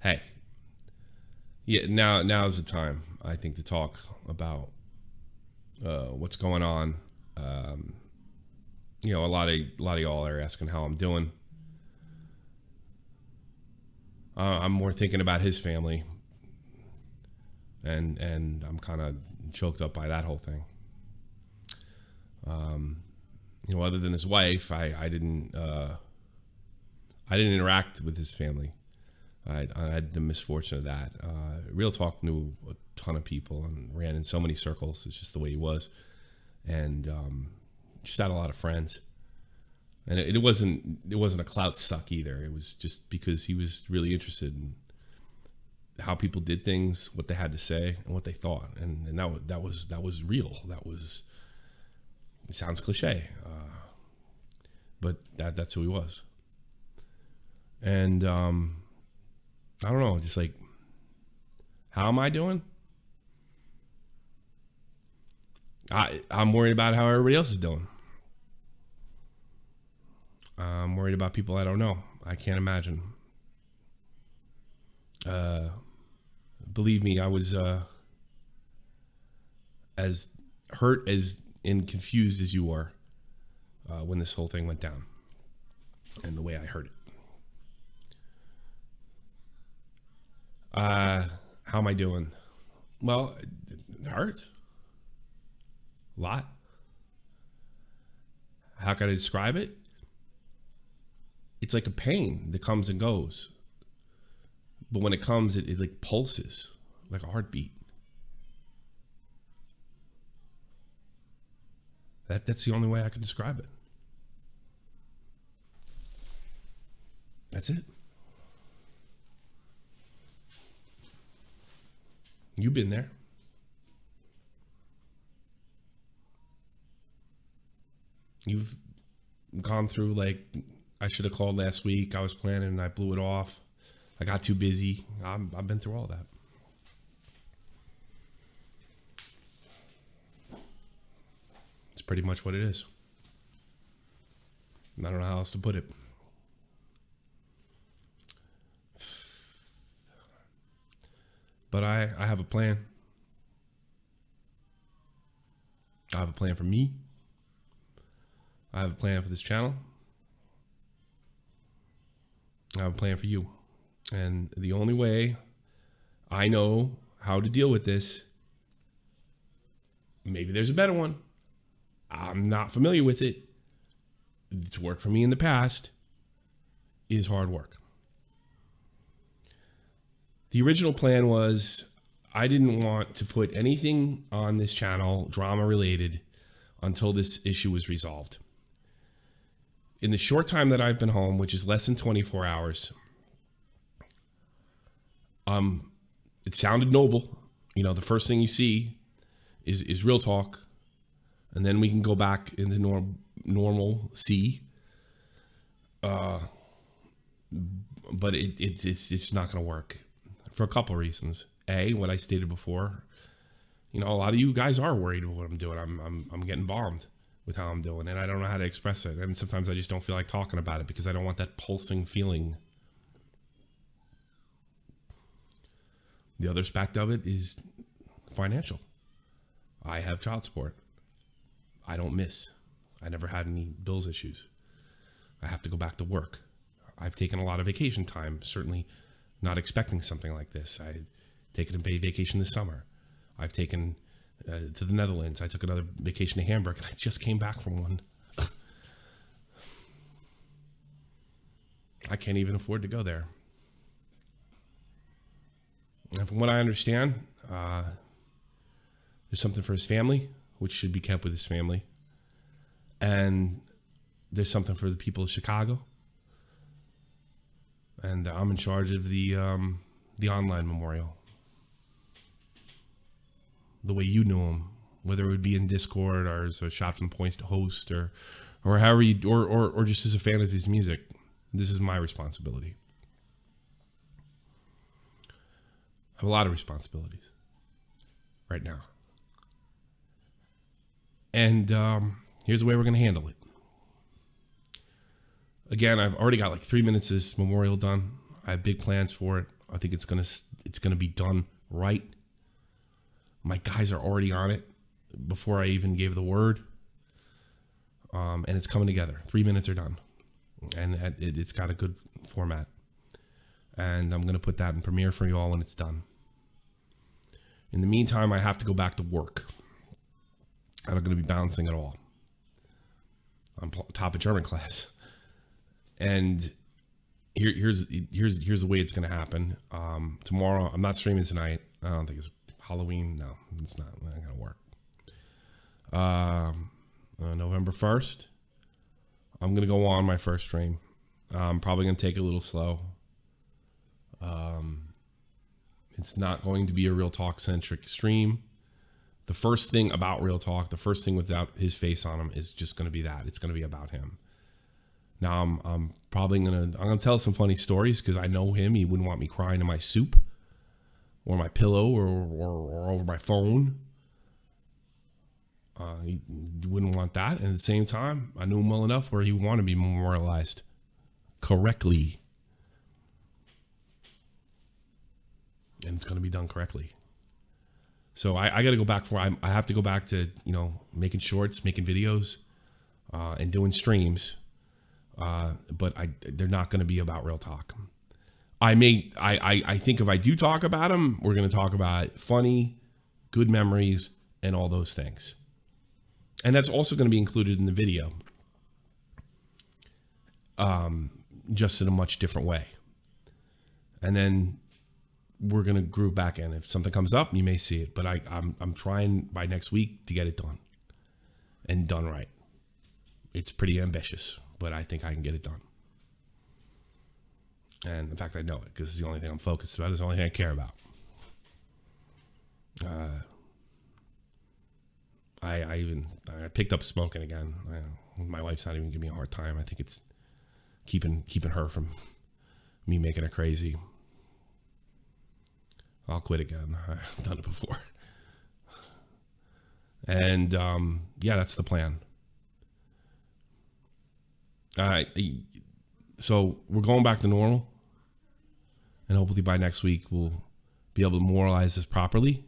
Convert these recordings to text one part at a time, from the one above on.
hey, yeah, now's the time, I think, to talk about what's going on. A lot of y'all are asking how I'm doing. I'm more thinking about his family, and I'm kind of choked up by that whole thing. Other than his wife, I didn't interact with his family. I had the misfortune of that. Real-talk knew a ton of people and ran in so many circles. It's just the way he was, and just had a lot of friends. And it wasn't a clout suck either. It was just because he was really interested in how people did things, what they had to say, and what they thought, and that was real. It sounds cliche, but that's who he was. And I don't know, just like, how am I doing? I'm worried about how everybody else is doing. I'm worried about people I don't know. I can't imagine. Believe me, I was as hurt as and confused as you were when this whole thing went down and the way I heard it. How am I doing? Well, it hurts a lot. How can I describe it? It's like a pain that comes and goes. But when it comes, it like pulses like a heartbeat. That's the only way I can describe it. That's it. You've been there. You've gone through, like, I should have called last week. I was planning and I blew it off. I got too busy. I've been through all that. It's pretty much what it is. I don't know how else to put it. But I have a plan. I have a plan for me. I have a plan for this channel. I have a plan for you. And the only way I know how to deal with this, maybe there's a better one. I'm not familiar with it. It's worked for me in the past, is hard work. The original plan was I didn't want to put anything on this channel drama related until this issue was resolved. In the short time that I've been home, which is less than 24 hours, it sounded noble. You know, the first thing you see is real talk, and then we can go back into normal C. But it's not going to work for a couple of reasons. A, what I stated before, you know, a lot of you guys are worried about what I'm doing. I'm getting bombed with how I'm doing, and I don't know how to express it. And sometimes I just don't feel like talking about it because I don't want that pulsing feeling. The other aspect of it is financial. I have child support. I don't miss. I never had any bills issues. I have to go back to work. I've taken a lot of vacation time, certainly not expecting something like this. I've taken a vacation this summer. I've taken to the Netherlands. I took another vacation to Hamburg, and I just came back from one. I can't even afford to go there. And from what I understand, there's something for his family, which should be kept with his family. And there's something for the people of Chicago. And I'm in charge of the online memorial. The way you knew him, whether it would be in Discord or as a Shot from the Points to host or however you, or just as a fan of his music. This is my responsibility. I have a lot of responsibilities right now. And here's the way we're going to handle it. Again, I've already got like 3 minutes of this memorial done. I have big plans for it. I think it's gonna be done right. My guys are already on it before I even gave the word. And it's coming together. 3 minutes are done. And it's got a good format. And I'm going to put that in Premiere for you all when it's done. In the meantime, I have to go back to work. I'm not going to be balancing at all. I'm top of German class. And here's the way it's going to happen. Tomorrow, I'm not streaming tonight. I don't think it's Halloween. No, it's not. I'm not going to work. November 1st, I'm going to go on my first stream. I'm probably going to take it a little slow. It's not going to be a Real Talk centric stream. The first thing about Real Talk, the first thing without his face on him is just going to be that. It's going to be about him. Now I'm probably going to tell some funny stories because I know him. He wouldn't want me crying in my soup or my pillow or over my phone. He wouldn't want that. And at the same time, I knew him well enough where he would want to be memorialized correctly. And it's going to be done correctly. So I got to go back I have to go back to, making shorts, making videos, and doing streams. But they're not going to be about Real Talk. I think if I do talk about them, we're going to talk about funny, good memories, and all those things. And that's also going to be included in the video. Just in a much different way. And then we're going to group back in. If something comes up, you may see it. But I'm trying by next week to get it done. And done right. It's pretty ambitious, but I think I can get it done. And in fact, I know it because it's the only thing I'm focused about. It's the only thing I care about. I picked up smoking again. My wife's not even giving me a hard time. I think it's keeping her from me making her crazy. I'll quit again. I've done it before. And that's the plan. So we're going back to normal. And hopefully by next week we'll be able to memorialize this properly.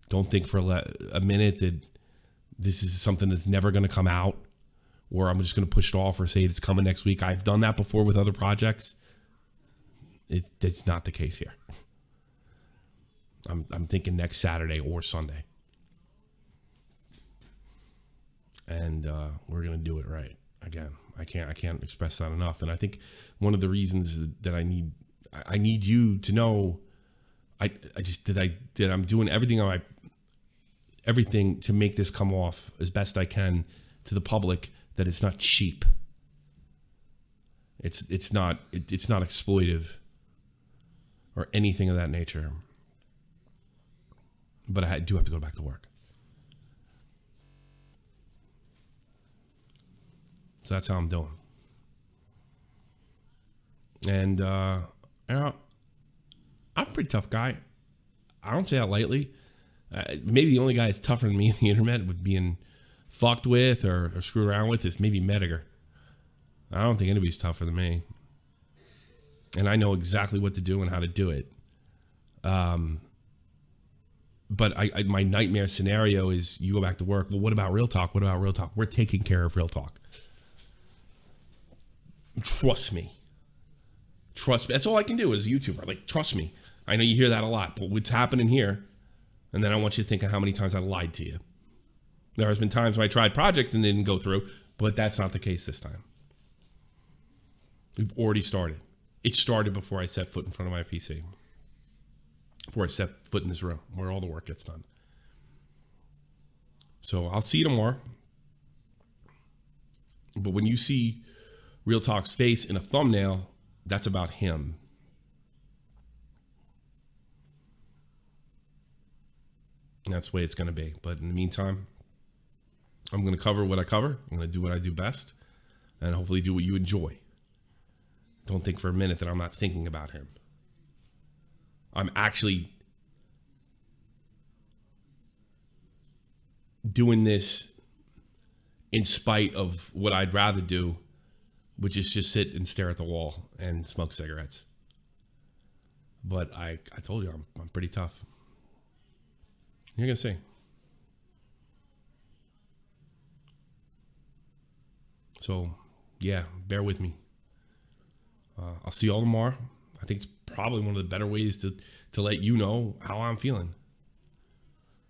Don't think for a minute that this is something that's never going to come out, or I'm just going to push it off or say it's coming next week. I've done that before with other projects. It's not the case here. I'm thinking next Saturday or Sunday. And we're going to do it right. Again, I can't express that enough. And I think one of the reasons that I need you to know that I'm doing everything to make this come off as best I can to the public, that it's not cheap. It's not exploitive or anything of that nature. But I do have to go back to work. So that's how I'm doing. And I'm a pretty tough guy. I don't say that lightly. Maybe the only guy that's tougher than me on the internet with being fucked with or screwed around with is maybe Mediger. I don't think anybody's tougher than me. And I know exactly what to do and how to do it. But my nightmare scenario is you go back to work. Well, what about Real Talk? What about Real Talk? We're taking care of Real Talk. Trust me. Trust me. That's all I can do as a YouTuber. Like, trust me. I know you hear that a lot, but what's happening here, and then I want you to think of how many times I lied to you. There has been times when I tried projects and they didn't go through, but that's not the case this time. We've already started. It started before I set foot in front of my PC. Before I set foot in this room where all the work gets done. So I'll see you tomorrow. But when you see Real Talk's face in a thumbnail, that's about him. And that's the way it's going to be. But in the meantime, I'm going to cover what I cover. I'm going to do what I do best. And hopefully do what you enjoy. Don't think for a minute that I'm not thinking about him. I'm actually doing this in spite of what I'd rather do, which is just sit and stare at the wall and smoke cigarettes. But I told you I'm pretty tough. You're gonna see. So yeah, bear with me. I'll see you all tomorrow. I think it's probably one of the better ways to let you know how I'm feeling.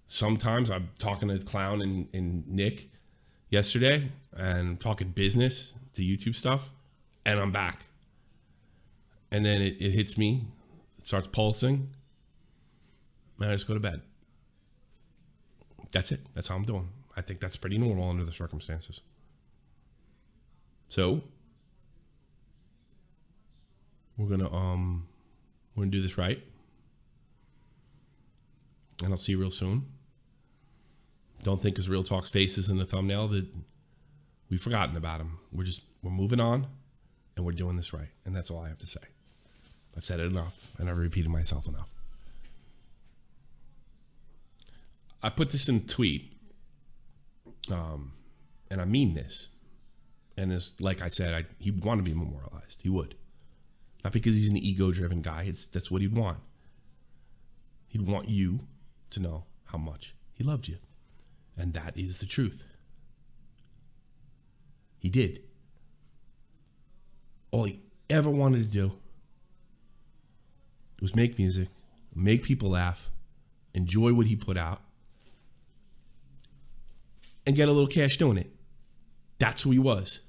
Sometimes I'm talking to Clown and Nick yesterday and talking business to YouTube stuff, and I'm back. And then it hits me, it starts pulsing, and I just go to bed. That's it. That's how I'm doing. I think that's pretty normal under the circumstances. So we're gonna do this right, and I'll see you real soon. Don't think because Real Talk's face is in the thumbnail that we've forgotten about him. We're moving on, and we're doing this right, and that's all I have to say. I've said it enough, and I've repeated myself enough. I put this in a tweet, and I mean this. And it's like I said, he'd want to be memorialized. He would. Not because he's an ego-driven guy. That's what he'd want. He'd want you to know how much he loved you. And that is the truth. He did. All he ever wanted to do was make music, make people laugh, enjoy what he put out, and get a little cash doing it. That's who he was.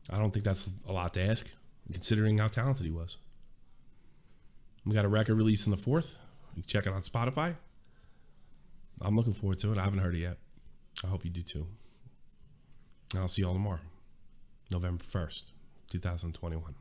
I don't think that's a lot to ask, considering how talented he was. We got a record release on the 4th. You can check it on Spotify. I'm looking forward to it. I haven't heard it yet. I hope you do too. And I'll see you all tomorrow, November 1st, 2021.